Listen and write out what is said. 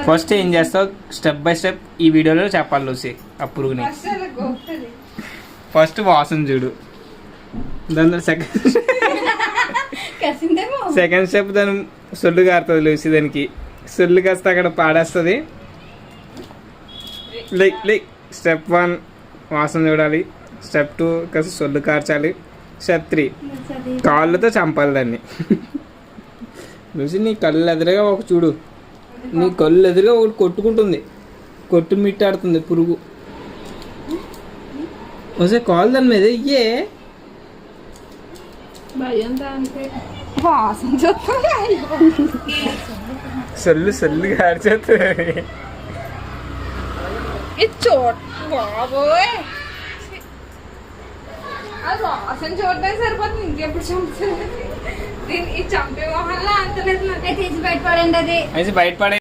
First ఏం చేస్తావు step by step ఈ వీడియోలో చెప్పాలి లూసి ఆ పురుగుని. ఫస్ట్ వాసన చూడు, దాని సెకండ్ స్టెప్ దాని సొల్లు కారుతుంది లూసి, దానికి సొల్లు కాస్త అక్కడ పాడేస్తుంది. లైక్ స్టెప్ 1 వాసన చూడాలి, స్టెప్ 2 కాస్త సొల్లు కార్చాలి, స్టెప్ 3 కాళ్ళతో చంపాలి దాన్ని. లూసి నీ కళ్ళు ఎదురుగా ఒక చూడు, నీ కళ్ళు ఎదురుగా ఒకటి కొట్టుకుంటుంది, కొట్టు మిట్టాడుతుంది పురుగు. ఒకసారి కాల్ దాని మీద ఇయ్యే సొల్లు సొల్లు కార్చేస్తుంది. బాబోయ్ వాసన చూడడానికి సరిపోతుంది, ఇంకెప్పుడు చంపుతుంది దీన్ని. చంపే మొహల్లా అంతలేదు. బయటపడండి, అది బయటపడే